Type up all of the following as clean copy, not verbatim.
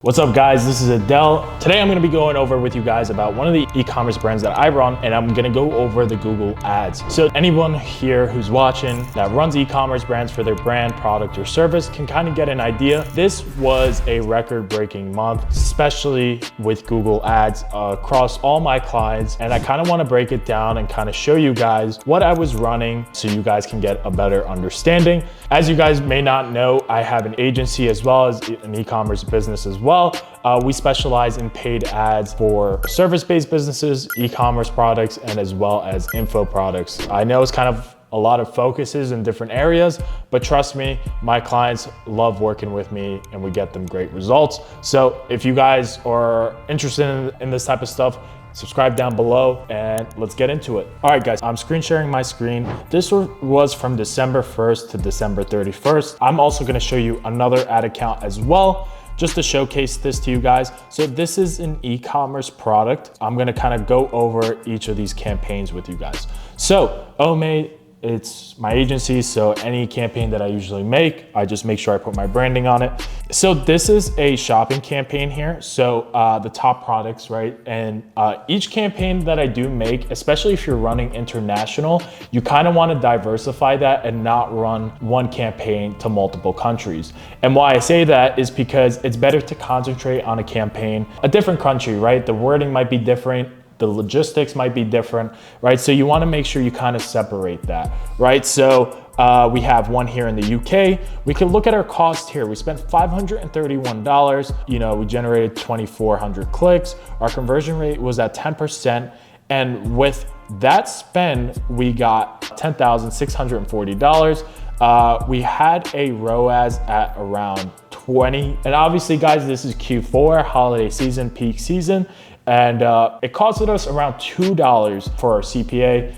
What's up guys, this is Adele. Today I'm gonna be going over with you guys about one of the e-commerce brands that I run, and I'm gonna go over the Google ads. So anyone here who's watching that runs e-commerce brands for their brand, product, or service can kind of get an idea. This was a record-breaking month, especially with Google ads across all my clients. And I kind of wanna break it down and kind of show you guys what I was running so you guys can get a better understanding. As you guys may not know, I have an agency as well as an e-commerce business as well. We specialize in paid ads for service-based businesses, e-commerce products, and as well as info products. I know it's kind of a lot of focuses in different areas, but trust me, my clients love working with me and we get them great results. So if you guys are interested in this type of stuff, subscribe down below and let's get into it. All right guys, I'm screen sharing my screen. This was from December 1st to December 31st. I'm also gonna show you another ad account as well, just to showcase this to you guys. So this is an e-commerce product. I'm gonna kind of go over each of these campaigns with you guys. So Ome, it's my agency, so any campaign that I usually make, I just make sure I put my branding on it. So this is a shopping campaign here. So the top products, right? And each campaign that I do make, especially if you're running international, you kind of want to diversify that and not run one campaign to multiple countries. And why I say that is because it's better to concentrate on a campaign, a different country, right? The wording might be different, the logistics might be different, right? So you wanna make sure you kind of separate that, right? So we have one here in the UK. We can look at our cost here. We spent $531. We generated 2,400 clicks. Our conversion rate was at 10%. And with that spend, we got $10,640. We had a ROAS at around 20. And obviously guys, this is Q4, holiday season, peak season. And it costed us around $2 for our CPA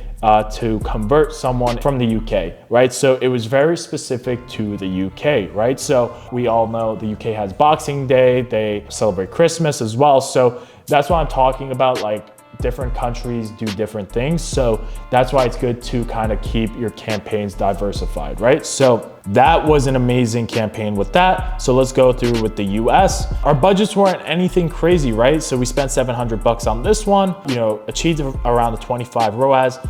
to convert someone from the UK, right? So it was very specific to the UK, right? So we all know the UK has Boxing Day, they celebrate Christmas as well. So that's what I'm talking about, like different countries do different things. So that's why it's good to kind of keep your campaigns diversified, right? So that was an amazing campaign with that. So let's go through with the US. Our budgets weren't anything crazy, right? So we spent $700 on this one, achieved around the 25 ROAS.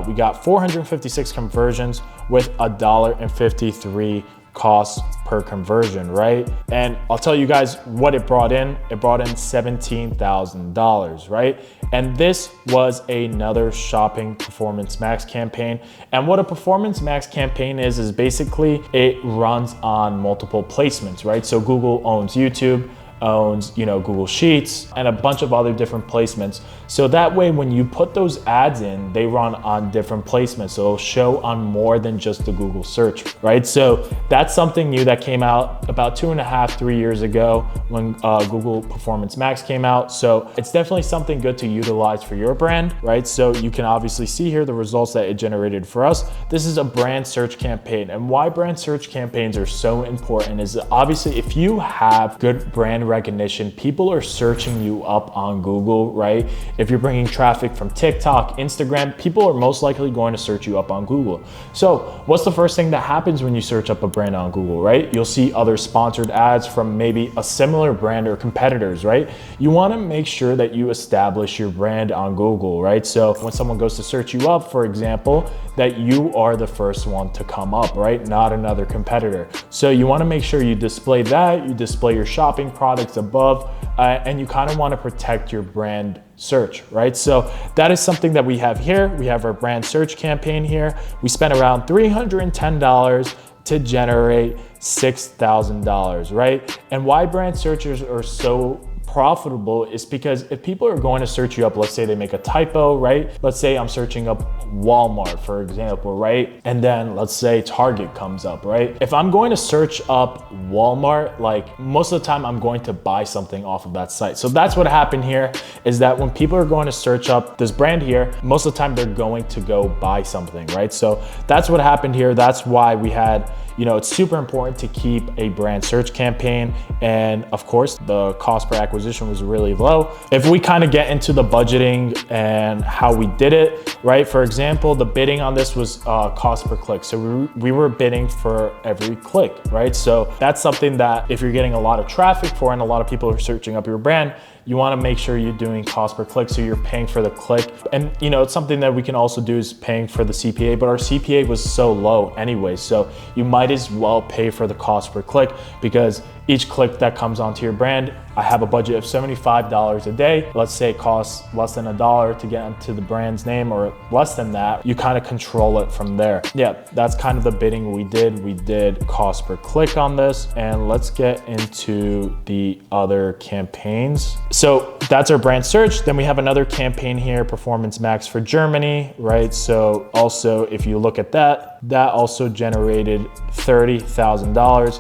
We got 456 conversions with $1.53 cost per conversion, right? And I'll tell you guys what it brought in. It brought in $17,000, right? And this was another shopping Performance Max campaign. And what a Performance Max campaign is basically it runs on multiple placements, right? So Google owns YouTube, owns Google Sheets and a bunch of other different placements. So that way when you put those ads in, they run on different placements. So it'll show on more than just the Google search, right? So that's something new that came out about 2.5, 3 years ago when Google Performance Max came out. So it's definitely something good to utilize for your brand, right? So you can obviously see here the results that it generated for us. This is a brand search campaign, and why brand search campaigns are so important is obviously if you have good brand recognition, people are searching you up on Google, right? If you're bringing traffic from TikTok, Instagram, people are most likely going to search you up on Google. So what's the first thing that happens when you search up a brand on Google, right? You'll see other sponsored ads from maybe a similar brand or competitors, right? You want to make sure that you establish your brand on Google, right? So when someone goes to search you up, for example, that you are the first one to come up, right? Not another competitor. So you want to make sure you display that, you display your shopping products above, and you kind of want to protect your brand search, right? So that is something that we have here. We have our brand search campaign here. We spent around $310 to generate $6,000, right? And why brand searchers are so profitable is because if people are going to search you up, let's say they make a typo, right? Let's say I'm searching up Walmart, for example, right? And then let's say Target comes up, right? If I'm going to search up Walmart, like most of the time I'm going to buy something off of that site. So that's what happened here is that when people are going to search up this brand here, most of the time they're going to go buy something, right? So that's what happened here. That's why we had, it's super important to keep a brand search campaign. And of course, the cost per acquisition acquisition was really low. If we kind of get into the budgeting and how we did it, right? For example, the bidding on this was cost per click. So we were bidding for every click, right? So that's something that if you're getting a lot of traffic for and a lot of people are searching up your brand, you want to make sure you're doing cost per click, so you're paying for the click. And you know, it's something that we can also do is paying for the CPA, but our CPA was so low anyway, so you might as well pay for the cost per click, because each click that comes onto your brand, I have a budget of $75 a day. Let's say it costs less than $1 to get into the brand's name, or less than that. You kind of control it from there. Yeah, that's kind of the bidding we did. We did cost per click on this, and let's get into the other campaigns. So that's our brand search. Then we have another campaign here, Performance Max for Germany, right? So also, if you look at that, that also generated $30,000.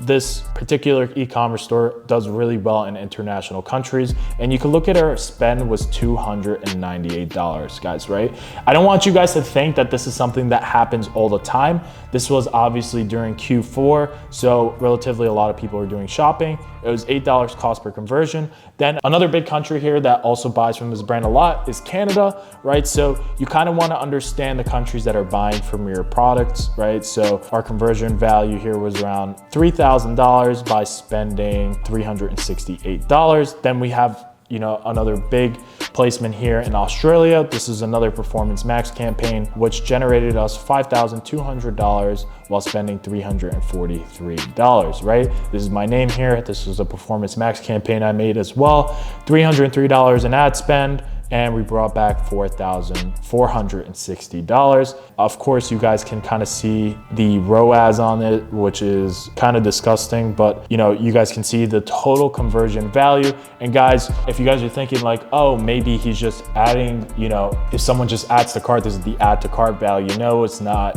This particular e-commerce store does really well in international countries, and you can look at our spend was $298, guys, right? I don't want you guys to think that this is something that happens all the time. This was obviously during Q4, so relatively a lot of people are doing shopping. It was $8 cost per conversion. Then another big country here that also buys from this brand a lot is Canada, right? So you kind of want to understand the countries that are buying from your products, right? So our conversion value here was around $3,000 by spending $368. Then we have, you know, another big placement here in Australia. This is another Performance Max campaign, which generated us $5,200 while spending $343, right? This is my name here. This was a Performance Max campaign I made as well. $303 in ad spend, and we brought back $4,460. Of course, you guys can kind of see the ROAS on it, which is kind of disgusting, but you know, you guys can see the total conversion value. And guys, if you guys are thinking like, oh, maybe he's just adding, you know, if someone just adds to cart, this is the add to cart value. No, it's not.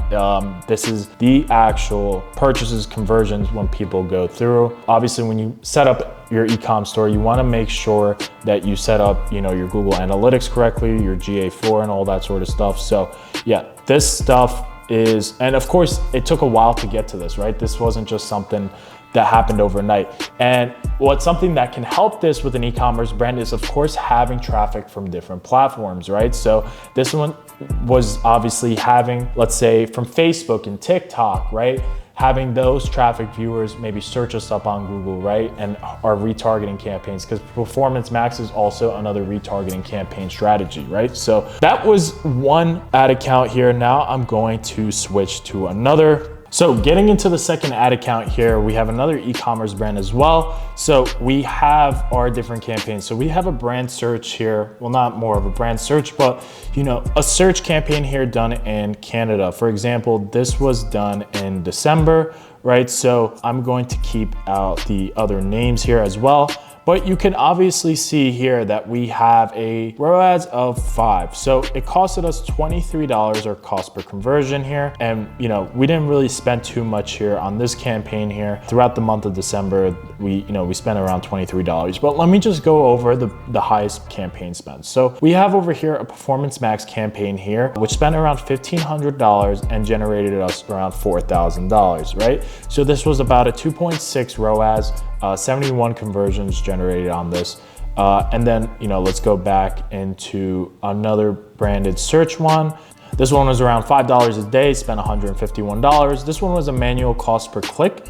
This is the actual purchases conversions when people go through. Obviously, when you set up your e-com store, you want to make sure that you set up, you know, your Google Analytics correctly, your GA4 and all that sort of stuff. So yeah, this stuff is, and of course it took a while to get to this, right? This wasn't just something that happened overnight. And what's something that can help this with an e-commerce brand is of course having traffic from different platforms, right? So this one was obviously having, let's say from Facebook and TikTok, right? Having those traffic viewers maybe search us up on Google, right? And our retargeting campaigns, because Performance Max is also another retargeting campaign strategy, right? So that was one ad account here. Now I'm going to switch to another. So getting into the second ad account here, we have another e-commerce brand as well. So we have our different campaigns. So we have a brand search here. Well, not more of a brand search, but you know, a search campaign here done in Canada. For example, this was done in December, right? So I'm going to keep out the other names here as well. But you can obviously see here that we have a ROAS of 5. So it costed us $23 our cost per conversion here. And you know, we didn't really spend too much here on this campaign here. Throughout the month of December, we spent around $23. But let me just go over the highest campaign spend. So we have over here a Performance Max campaign here, which spent around $1,500 and generated us around $4,000, right? So this was about a 2.6 ROAS, 71 conversions generated on this. And then, you know, let's go back into another branded search one. This one was around $5 a day, spent $151. This one was a manual cost per click,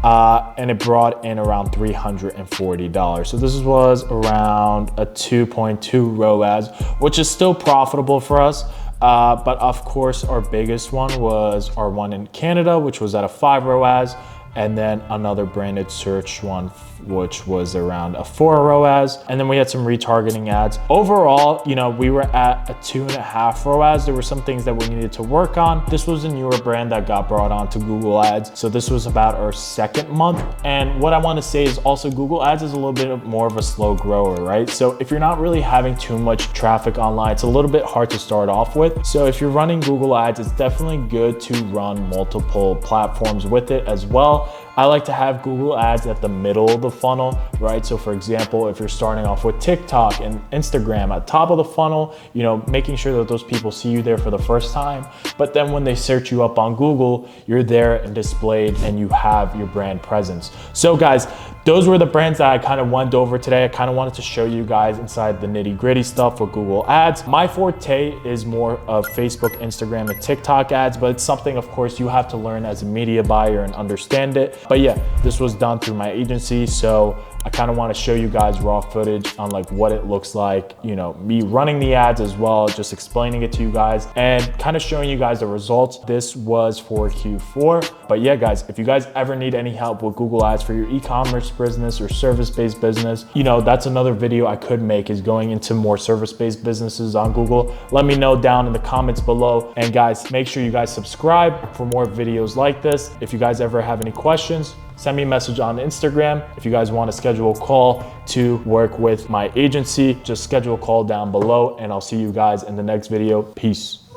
and it brought in around $340. So this was around a 2.2 ROAS, which is still profitable for us. But of course, our biggest one was our one in Canada, which was at a 5 ROAS. And then another branded search one, which was around a 4 ROAS. And then we had some retargeting ads. Overall, you know, we were at a 2.5 ROAS. There were some things that we needed to work on. This was a newer brand that got brought on to Google Ads. So this was about our second month. And what I want to say is also Google Ads is a little bit more of a slow grower, right? So if you're not really having too much traffic online, it's a little bit hard to start off with. So if you're running Google Ads, it's definitely good to run multiple platforms with it as well. I like to have Google Ads at the middle of the funnel, right? So for example, if you're starting off with TikTok and Instagram at top of the funnel, you know, making sure that those people see you there for the first time. But then when they search you up on Google, you're there and displayed and you have your brand presence. So guys, those were the brands that I kind of went over today. I kind of wanted to show you guys inside the nitty gritty stuff with Google Ads. My forte is more of Facebook, Instagram, and TikTok ads, but it's something, of course, you have to learn as a media buyer and understand it. But yeah, this was done through my agency, so I kind of want to show you guys raw footage on like what it looks like, you know, me running the ads as well, just explaining it to you guys and kind of showing you guys the results. This was for Q4. But yeah, guys, if you guys ever need any help with Google Ads for your e-commerce business or service-based business, you know, that's another video I could make, is going into more service-based businesses on Google. Let me know down in the comments below. And guys, make sure you guys subscribe for more videos like this. If you guys ever have any questions, send me a message on Instagram. If you guys want to schedule a call to work with my agency, just schedule a call down below, and I'll see you guys in the next video. Peace.